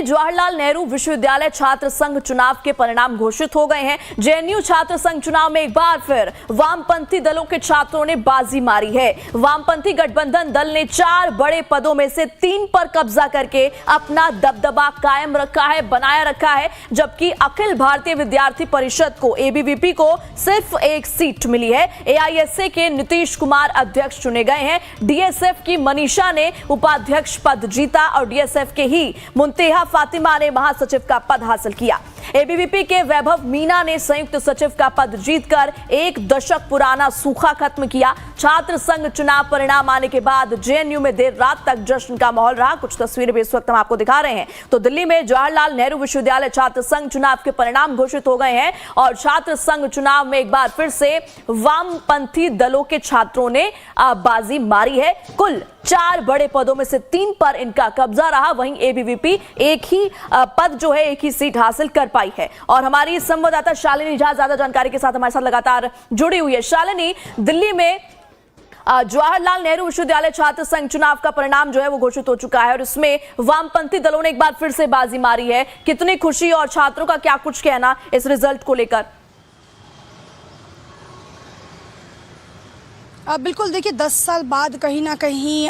में जवाहरलाल नेहरू विश्वविद्यालय छात्र संघ चुनाव के परिणाम घोषित हो गए हैं। जेएनयू छात्र संघ चुनाव में एक बार फिर वामपंथी दलों के छात्रों ने बाजी मारी है। वामपंथी गठबंधन दल ने 4 बड़े पदों में से 3 पर कब्जा करके अपना दबदबा कायम रखा है, बनाए रखा है, जबकि अखिल भारतीय विद्यार्थी परिषद को, एबीवीपी को सिर्फ 1 सीट मिली है। एआईएसए के नीतीश कुमार अध्यक्ष चुने गए हैं। डीएसएफ की मनीषा ने उपाध्यक्ष पद जीता और डीएसएफ के ही मुंतेहा फातिमा ने महासचिव का पद हासिल किया। एबीवीपी के वैभव मीना ने संयुक्त सचिव का पद जीतकर 1 दशक पुराना सूखा खत्म किया। छात्र संघ चुनाव परिणाम आने के बाद जेएनयू में देर रात तक जश्न का माहौल रहा। कुछ तस्वीरें भी इस वक्त हम आपको दिखा रहे हैं। तो दिल्ली में जवाहरलाल नेहरू विश्वविद्यालय छात्र संघ चुनाव के परिणाम घोषित हो गए हैं और छात्र संघ चुनाव में एक बार फिर से वामपंथी दलों के छात्रों ने बाजी मारी है। कुल 4 बड़े पदों में से 3 पर इनका कब्जा रहा। वहीं एबीवीपी एक ही पद जो है, एक ही सीट हासिल कर पाई है। और हमारी संवाददाता शालिनी झा ज्यादा जानकारी के साथ हमारे साथ लगातार जुड़ी हुई है। शालिनी, दिल्ली में जवाहरलाल नेहरू विश्वविद्यालय छात्र संघ चुनाव का परिणाम जो है वो घोषित हो चुका है और इसमें वामपंथी दलों ने एक बार फिर से बाजी मारी है। कितनी खुशी और छात्रों का क्या कुछ कहना इस रिजल्ट को लेकर? बिल्कुल, देखिए 10 साल बाद कहीं ना कहीं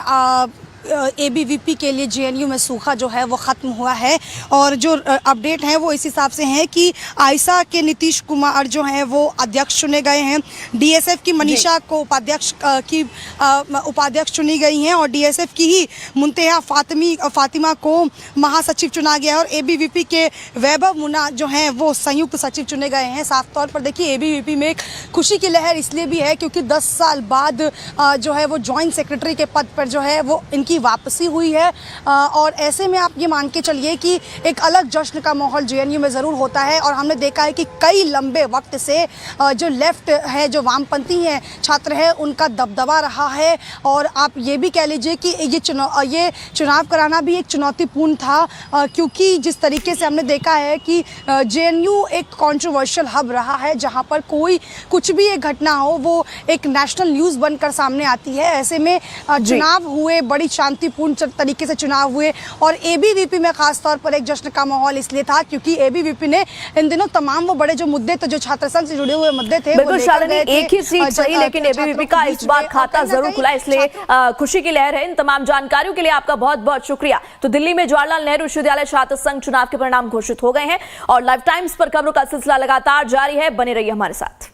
एबीवीपी के लिए जेएनयू में सूखा जो है वो ख़त्म हुआ है और जो अपडेट है वो इस हिसाब से है कि आयसा के नीतीश कुमार जो हैं वो अध्यक्ष चुने गए हैं। डीएसएफ की मनीषा को उपाध्यक्ष चुनी गई हैं और डीएसएफ की ही मुंतेहा फातिमा को महासचिव चुना गया है और एबीवीपी के वैभव मुना जो हैं वो संयुक्त सचिव चुने गए हैं। साफ तौर पर देखिए एबीवीपी में एक खुशी की लहर इसलिए भी है क्योंकि 10 साल बाद जो है वो जॉइंट सेक्रेटरी के पद पर जो है वो इनकी वापसी हुई है और ऐसे में आप ये मान के चलिए कि एक अलग जश्न का माहौल जेएनयू में ज़रूर होता है। और हमने देखा है कि कई लंबे वक्त से जो लेफ्ट है, जो वामपंथी हैं छात्र हैं, उनका दबदबा रहा है और आप ये भी कह लीजिए कि ये चुनाव कराना भी एक चुनौतीपूर्ण था क्योंकि जिस तरीके से हमने देखा है कि जेएनयू एक कॉन्ट्रोवर्शियल हब रहा है जहाँ पर कोई कुछ भी एक घटना हो वो एक नेशनल न्यूज़ बनकर सामने आती है। ऐसे में चुनाव हुए, बड़ी शांतिपूर्ण तरीके से चुनाव हुए और एबीवीपी में खास तौर पर एक जश्न का माहौल इसलिए था क्योंकि एबीवीपी ने इन दिनों तमाम वो बड़े जो मुद्दे थे, जो छात्र संघ से जुड़े हुए मुद्दे थे, बिल्कुल शालिनी, एक ही सीट सही लेकिन एबीवीपी का इस बार खाता जरूर खुला, इसलिए खुशी की लहर है। इन तमाम जानकारियों के लिए आपका बहुत बहुत शुक्रिया। तो दिल्ली में जवाहरलाल नेहरू विश्वविद्यालय छात्र संघ चुनाव के परिणाम घोषित हो गए हैं और लाइव टाइम्स पर खबरों का सिलसिला लगातार जारी है। बने रहिए हमारे साथ।